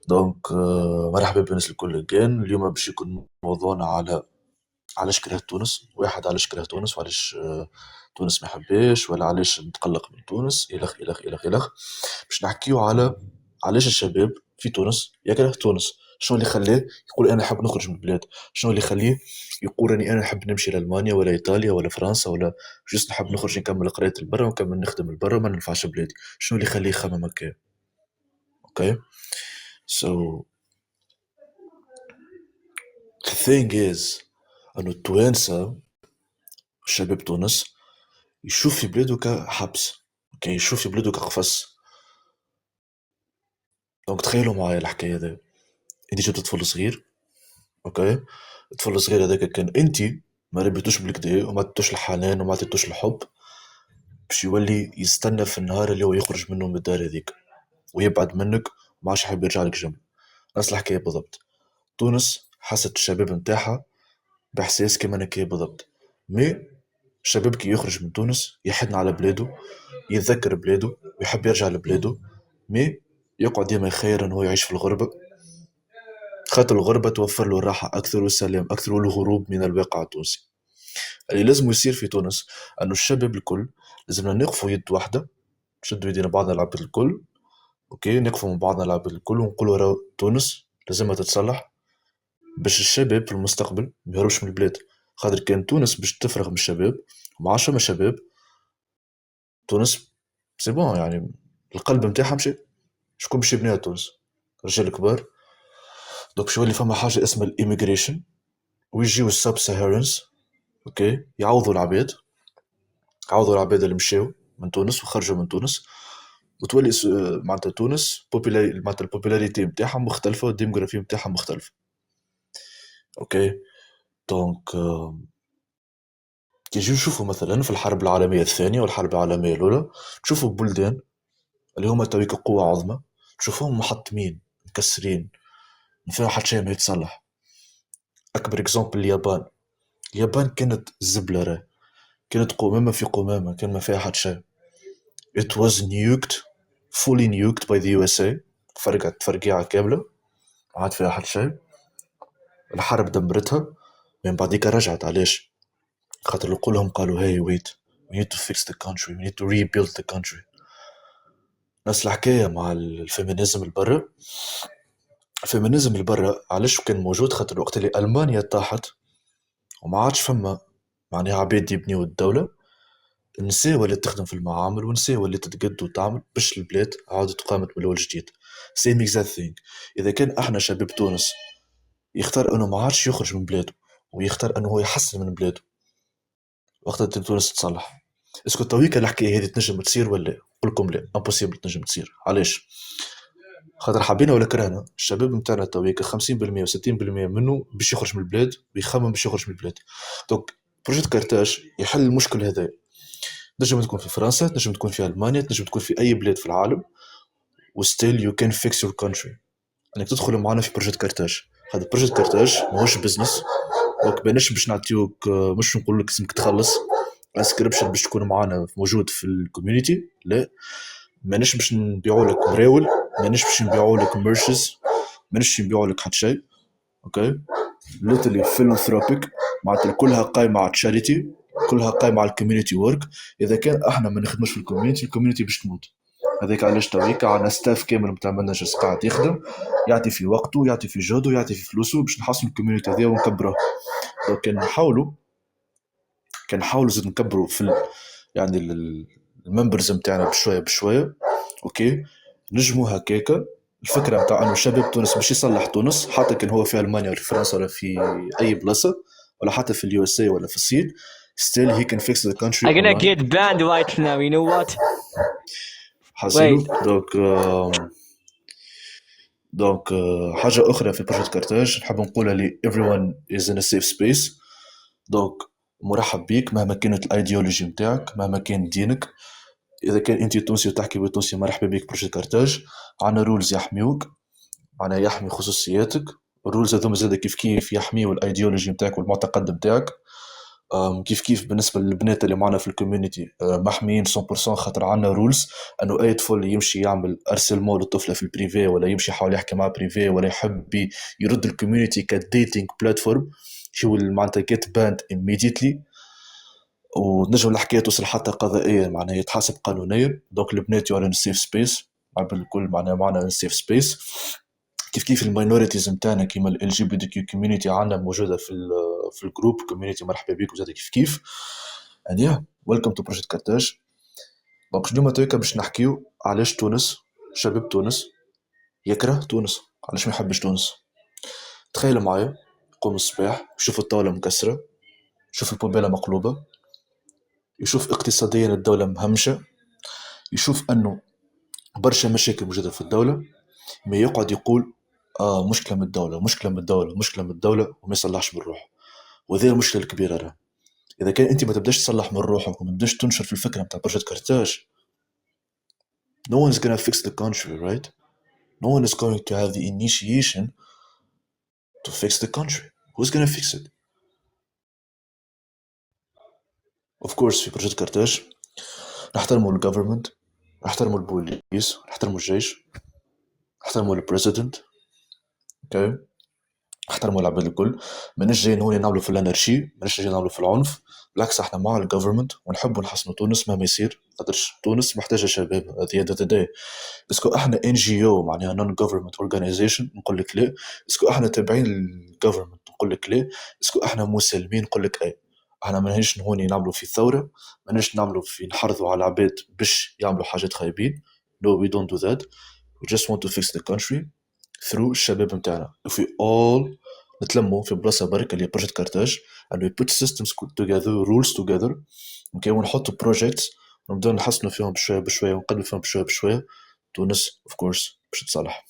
دونك مرحبا بالناس الكل كان اليوم باش يكون موضوعنا على علاش كره تونس. واحد علاش كره تونس وعلاش تونس ما حباش، ولا علاش نتقلق من تونس الخ الخ الخ الخ. باش نحكيو على علاش الشباب في تونس يكره تونس. شنو اللي خلاه يقول انا حاب نخرج من البلاد؟ شنو اللي يخليه يقول اني انا نحب نمشي لالمانيا ولا ايطاليا ولا فرنسا، ولا جست نحب نخرج نكمل قرايه لبرا ونكمل نخدم لبرا وما ننفعش بلادي؟ شنو اللي يخليه يخمم هكا؟ اوكي. So the thing is انه التوانسة شباب تونس يشوف في بلاده كحبس، كي يشوف في بلاده كقفص. دونك تخيلوا معايا الحكاية هذا، انت جبت طفل صغير، اوكي. الطفل الصغير هذاك كان انت ما ربيتوش بالكدا وما عطيتوش الحنان وما عطيتوش الحب، باش يولي يستنى في النهار اللي هو يخرج منه من الدار هذيك ويبعد منك وما عادش يحب يرجع لك جنب. نفس الحكاية بالضبط. تونس حست الشباب نتاعها باحساس كيما هكايا بالضبط. مي الشباب كي يخرج من تونس يحن على بلاده، يتذكر بلاده ويحب يرجع لبلاده، مي يقعد ديما يخير انه هو يعيش في الغربة، خاطر الغربة توفر له الراحة أكثر والسلام أكثر والهروب من الواقع التونسي. اللي لازم يصير في تونس أنه الشباب الكل لازمنا نقفوا يد واحدة، نشدوا يدينا بعضنا العباد الكل، أوكي، نقفوا من بعضنا العباد الكل ونقولوا راهو تونس لازمها تتصلح باش الشباب في المستقبل ما يهربش من البلاد. خاطر كان تونس باش تفرغ من الشباب وما عادش فما شباب، تونس سي بون يعني القلب نتاعها مشى. شكون باش يبنيها تونس؟ رجال كبار. دوك باش يولي فما حاجة اسمها الإيميغريشن، ويجيو السب ساهارنز، اوكي، يعوضوا العباد اللي مشاو من تونس وخرجوا من تونس، وتولي معناتها تونس معناتها البوبولاريتي نتاعها مختلفة والديموغرافي نتاعها مختلفة. اوكي. دونك كي نجيو نشوفوا مثلا في الحرب العالمية الثانية والحرب العالمية الأولى، تشوفوا بلدان اللي هما تويك قوة عظمى تشوفوهم محطمين مكسرين، ما فيها حتى شيء ما يتصلح. أكبر إكزامبل اليابان. اليابان كانت زبلة راه، كانت قمامة في قمامة، كان ما فيها حد شيء. It was nuked, fully nuked by the USA. فرقعت تفرقيعة كاملة، ما عاد فيها حد شيء. الحرب دمرتها، من بعديك رجعت. علاش؟ خاطر الكلهم قالوا hey wait, we need to fix the country, we need to rebuild the country. نفس الحكاية مع الفيمينيزم البرا. الفيمينيزم البرا علاش كان موجود؟ خاطر وقت اللي ألمانيا طاحت وما عادش فما معناها عباد يبنيو الدولة، النساء ولات تخدم في المعامل والنساء ولات تتقد وتعمل باش البلاد عاودت قامت من الاول جديد. سيم اكزاكت ثينك. اذا كان احنا شباب تونس يختار انه ما عادش يخرج من بلاده ويختار انه هو يحسن من بلاده، وقتها تونس تصلح. اسكو تويكا الحكايه هذه تنجم تصير ولا؟ نقول لكم لا، امبوسيبل تنجم تصير. علاش؟ خاطر حبينا ولا كرهنا الشباب نتاعنا تويكا 50% و60% منه باش يخرج من البلاد ويخمم باش يخرج من البلاد. دونك بروجيت كارتاج يحل المشكل هذا. تنجم تكون في فرنسا، تنجم تكون في ألمانيا، تنجم تكون في أي بلاد في العالم، وستيل يو كان فيكس يور كونتري. انك تدخل معنا في بروجيت كارتاج. هذا بروجيت كارتاج ماهوش بزنس. دونك ماناش باش نعطيوك، مش نقول لك اسمك تخلص انسكريبشن باش تكون معنا موجود في الكوميونيتي، لا. ماناش باش نبيعوا لك مراول، ماناش باش نبيعوا لك ميرشز، ماناش نبيعوا لك حتى شيء. اوكي. ليتلي فيلانثروبيك، معناتها كلها قايمه على تشاريتي، كلها قايمه على الكوميونيتي ورك. اذا كان احنا ما نخدمش في الكوميونيتي، الكوميونيتي باش تموت. هذاك علاش تويكا عندنا ستاف كامل نتاع مانجرز قاعد يخدم، يعطي في وقته، يعطي في جهده، يعطي في فلوسه باش نحسن الكوميونيتي هذه ونكبروه. دونك كان نحاولوا زيد نكبروا في يعني الممبرز نتاعنا بشويه بشويه. اوكي. نجموا هكاكا. الفكره نتاع انه شباب تونس باش يصلح تونس، حتى كان هو في المانيا ولا في فرنسا ولا في اي بلاصه، ولا حتى في اليو اس اي ولا في الصين، still he can fix the country I'm gonna online. get banned right now, you know what? حاسيلو. Wait. دونك حاجه اخرى في بروجيكت كارتاج نحب نقولها لي everyone is in a safe space. دونك مرحب بيك مهما كانت الايديولوجي نتاعك، مهما كان دينك. اذا كان انت تونسي وتحكي بالتونسي مرحبا بك بروجيكت كارتاج. عندنا رولز يحميوك، معناها يحمي خصوصياتك. الرولز هذوما زاد كيف كيف يحميوا الايديولوجي نتاعك والمعتقد نتاعك. كيف كيف بالنسبة للبنات اللي معنا في الكوميونيتي محميين 100% خاطر عنا رولز انه اي طفل يمشي يعمل ارسلمون للطفلة في البريفي ولا يمشي يحاول يحكي مع بريفي ولا يحب يرد الكوميونيتي كديتينج بلاتفورم هو معناتها get banned immediately. ونجم الحكاية توصل حتى قضائيا معناها يتحاسب قانونيا. دونك البنات يو ان سيف سبيس بالكل معناها معنا سيف سبيس. كيف كيف الماينوريتيز نتاعنا كيما ال جي بي دي كيو كوميونيتي عندنا موجوده في الجروب كوميونيتي مرحبا بكم زاد كيف كيف. and yeah welcome to بروجيكت كارتاج. دونك اليوم تويكا باش نحكيو علاش تونس شباب تونس يكره تونس علاش ما يحبش تونس. تخيلوا معايا يقوم الصباح يشوف الطاولة مكسرة يشوف البوبيلة مقلوبة يشوف اقتصاديا الدولة مهمشة يشوف أنه برشا مشاكل موجودة في الدولة ما يقعد يقول مشكلة من الدولة مشكلة من الدولة مشكلة من الدولة وما يصلحش بالروح. وهذه المشكلة الكبيرة راه إذا كان أنت ما تبداش تصلح من روحك وما تبداش تنشر في الفكرة متاع بروجيكت كارتاج no one is gonna fix the country right. No one is going to have the initiation to fix the country. Who's gonna fix it? Of course في بروجيكت كارتاج نحترموا الجوفرمنت نحترموا البوليس نحترموا الجيش نحترموا البريزيدنت اوكي نحترموا العباد الكل. ماناش جايين هون نعملوا في الانارشي ماناش جايين نعملوا في العنف بالعكس احنا مع الجوفرمنت ونحبوا نحسنوا تونس مهما يصير خاطرش تونس محتاجه شباب at the end of the day. اسكو احنا ان جي او معناها نون جوفرمنت اورجانيزيشن نقول لك لا. اسكو احنا تابعين للجوفرمنت نقول لك لا. اسكو احنا مسالمين نقول لك اي. احنا ماناش هوني نعملوا في ثوره ماناش نعملوا في نحرضوا على العباد باش يعملوا حاجات خايبين. No we don't do that. We just want to fix the country through الشباب متاعنا. If we all نتلموا في بلاصه برك اللي بروجيكت كارتاج and we put systems together rules together اوكي ونحطوا projects ونبداو نحسنوا فيهم بشويه بشويه ونقدموا فيهم بشويه بشويه تونس اوف كورس باش تصلح.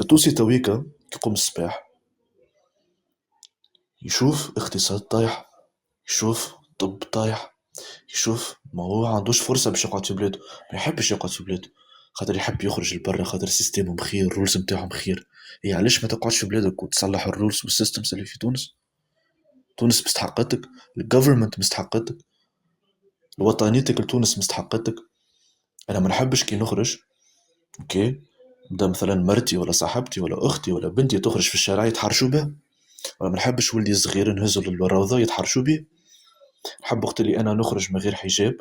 التونسي تويكا كيقوم الصباح يشوف اقتصاد طايح يشوف طب طايح يشوف ما هو عندوش فرصة باش يقعد في بلاده ما يحبش يقعد في بلاده خاطر يحب يخرج لبرا خاطر السيستم مخير الرولز نتاعهم خير. هي علاش ما تقعدش في بلادك وتصلح الرولز والسيستمز اللي في تونس. تونس مستحقتك الجوفرمنت مستحقتك الوطنيتك لتونس مستحقتك. انا ما نحبش كي نخرج اوكي نبدا مثلا مرتي ولا صاحبتي ولا اختي ولا بنتي تخرج في الشارع يتحرشوا بها ولا ما نحبش ولدي الصغير نهزو للروضه يتحرشوا بيه. نحب وقت اللي انا نخرج من غير حجاب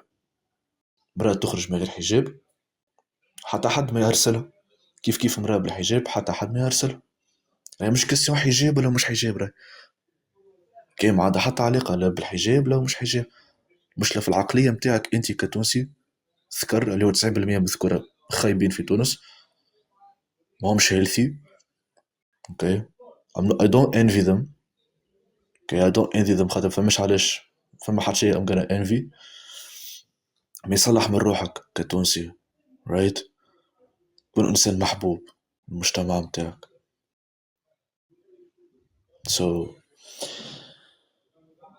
مرأة تخرج من غير حجاب حتى حد ما يرسلها كيف كيف امرأة بالحجاب حتى حد ما يرسلها. يعني مش كسيون حجاب ولا مش حجاب راه كي ما عندها حتى علاقة لا بالحجاب لا مش حجاب. مشكلة في العقلية متاعك انت كتونسي ذكر اللي هو 90% من الذكورة خايبين في تونس ما همش healthy اوكي I don't envy them اوكي I don't envy them خاطر فماش علاش فما حد شيء I'm gonna envy. ما يصلح من روحك كتونسي right تكون إنسان محبوب المجتمع متاعك. so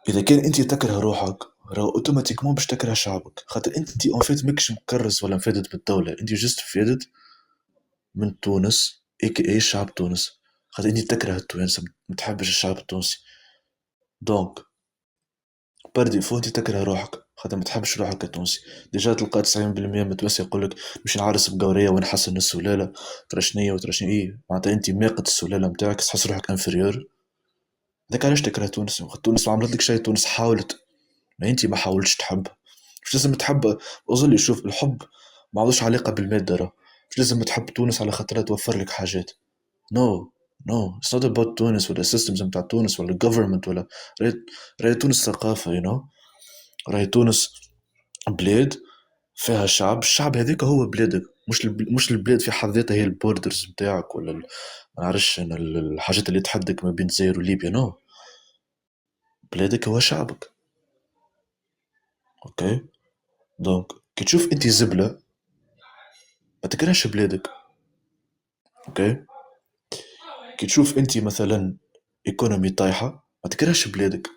إذا كان أنت تكره روحك راهو اوتوماتيكمون باش تكره شعبك خاطر أنت اون فيت ماكش مكرس ولا مفادد بالدولة أنت جست مفادد من تونس اي شعب تونس خاطر أنت تكره التوانسة ما تحبش الشعب التونسي. دونك بار ديفو أنت تكره روحك خاطر ما تحبش روحك كتونسي. ديجا تلقى 90% متوسي يقولك باش نعرس بقورية ونحسن السلالة ترى شنية وترى شنية إيه معناتها أنت ماقد السلالة متاعك تحس روحك انفيريور. هذاك علاش تكره تونس تونس ما عملت لك شيء تونس حاولت ما انت ما حاولتش تحب. مش لازم تحب اظن شوف الحب ما عندوش علاقة بالمادة راه مش لازم تحب تونس على خاطرها توفر لك حاجات. نو نو it's not about تونس ولا السيستمز نتاع تونس ولا الجوفرمنت ولا راهي تونس ثقافة راهي تونس بلاد فيها شعب الشعب هذاك هو بلادك مش البلاد في حد ذاتها هي البوردرز نتاعك ولا ما نعرفش انا الحاجات اللي تحدك ما بين الجزائر وليبيا نو بلادك هو شعبك اوكي. دونك كي تشوف انت زبلة ما تكرهش بلادك اوكي. كي تشوف انت مثلا ايكونومي طايحة ما تكرهش بلادك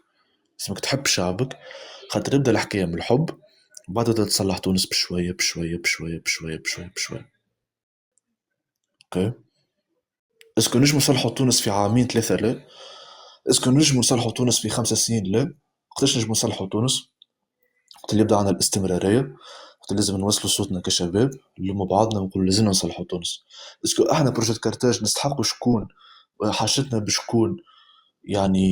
اسمك تحب شعبك خاطر تبدا الحكاية من الحب وبعد تصلح تونس بشوية بشوية بشوية بشوية بشوية بشوية اوكي. اسكو نجم نصلحوا تونس في عامين ثلاثة لا اسكو نجمو نصلحو تونس في 5 سنين؟ لا. وقتاش نجمو نصلحو تونس؟ وقت اللي يبدا عندنا الاستمرارية، وقت اللي لازم نوصلوا صوتنا كشباب نلموا بعضنا ونقول لازمنا نصلحوا تونس. اسكو احنا بروجيت كارتاج نستحقوا شكون حاجتنا بشكون يعني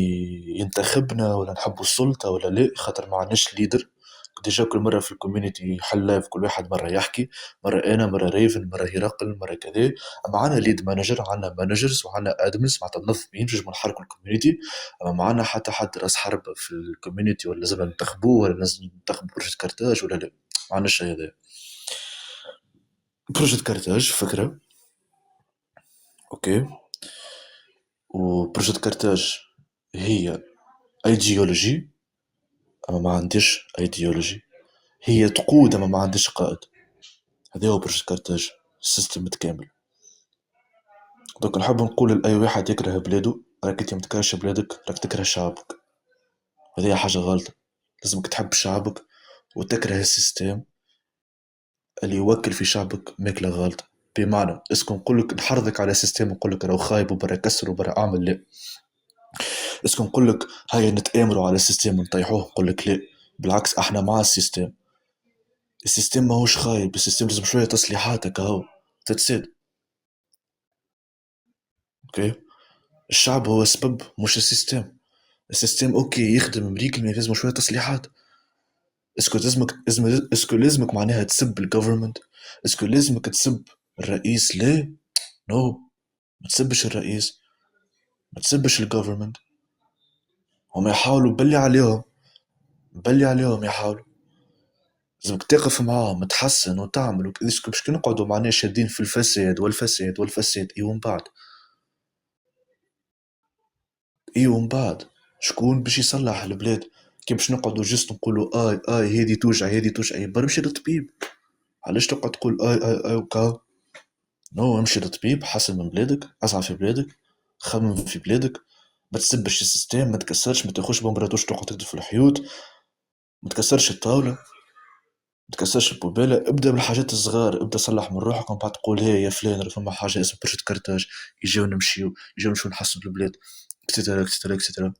ينتخبنا، ولا نحبوا السلطة ولا لا؟ خاطر ما عندناش ليدر. ديجا كل مرة في الكوميونيتي يحل لايف، كل واحد مرة يحكي، مرة أنا، مرة ريفن، مرة هرقل، مرة كذا. أما معنا ليد مانجر، عنا مانجرز وعنا أدمنز معناتها منظمين نجموا نحركوا الكوميونيتي. أما معنا حتى حد راس حربة في الكوميونيتي، ولا لازم ننتخبوه، ولا لازم ننتخب بروجيت كارتاج ولا لا؟ ما عندناش شيء هذا. بروجيت كارتاج فكرة، أوكي، وبروجيت كارتاج هي ايديولوجي، اما ما عنديش ايديولوجي. هي تقود اما ما عنديش قائد. هذا هو بروجيت كارتاج، السيستم متكامل. دوك نحب نقول لأي واحد يكره بلاده، راك انت متكرهش بلادك، راك تكره شعبك. هذه حاجة غلطة. لازمك تحب شعبك وتكره السيستم اللي يوكل في شعبك، ماكلة غلطة. بمعنى اسكو نقولك نحرضك على سيستم ونقولك راهو خايب وبرا كسر وبرا اعمل، لا. اسكو نقولك هيا نتآمروا على السيستم ونطيحوه، نقولك لا. بالعكس احنا مع السيستم. السيستم ماهوش خايب، السيستم لازم شوية تصليحات هكا تتسد. اوكي. الشعب هو السبب مش السيستم. السيستم اوكي يخدم مريكل، ما لازم شوية تصليحات. اسكو لازمك معناها تسب الجوفرمنت؟ اسكو لازمك تسب الرئيس؟ لا. نو. ما تسبش الرئيس، ما تسبش الجوفرمنت. هم يحاولوا، بلي عليهم يحاولوا. لازمك تقف معاهم تحسن وتعمل. اسكو باش نقعدوا معناها شادين في الفساد والفساد والفساد، اي ومن بعد؟ ايه ومن بعد؟ شكون باش يصلح البلاد؟ كي باش نقعدوا جست نقولوا اي هذه توجع هذه توجع، يبر امشي للطبيب. علاش تقعد تقول اي وكا؟ نو، امشي للطبيب، حسن من بلادك، اسعى في بلادك، خمم في بلادك. ما تسبش السيستم، ما تكسرش، ما تاخوش بمراتوش تقعد تكتب في الحيوط، ما تكسرش الطاوله، ما تكسرش البوبيله. ابدا بالحاجات الصغار، ابدا صلح من روحك، ومن بعد تقول هي يا فلان راه فما حاجه اسمها برشة كرتاج، يجيو نمشيو نحسنوا البلاد، اكسترا اكسترا اكسترا.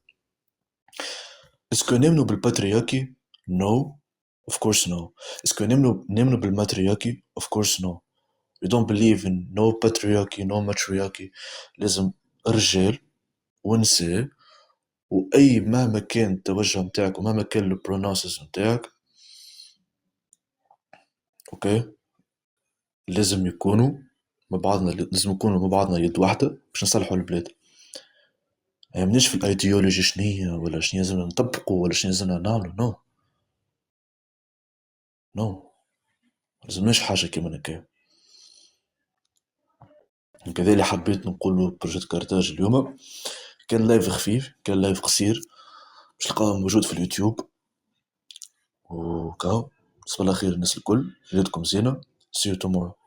اسكو نمنو بالباترياكي؟ نو. Of course no. اسكو نمنو بالماترياكي؟ Of course no. We don't believe in no patriarchy no matriarchy. لازم رجال ونساء، وأي مهما كان التوجه متاعك ومهما كان البروناسز متاعك، أوكي، لازم يكونوا مع بعضنا، لازم يكونوا مع بعضنا يد واحدة باش نصلحوا البلاد. يعني منيش في الايديولوجي شنية ولا شنية لازمنا نطبقوا ولا شنية لازمنا نعملوا. نو. نو. لازمناش حاجة كيما هكا. كذا اللي حبيت نقوله بروجيت كارتاج اليوم. كان لايف خفيف، كان لايف قصير، باش تلقاه موجود في اليوتيوب. وكاو، تصبح على خير الناس الكل، ليلتكم زينة. See you tomorrow.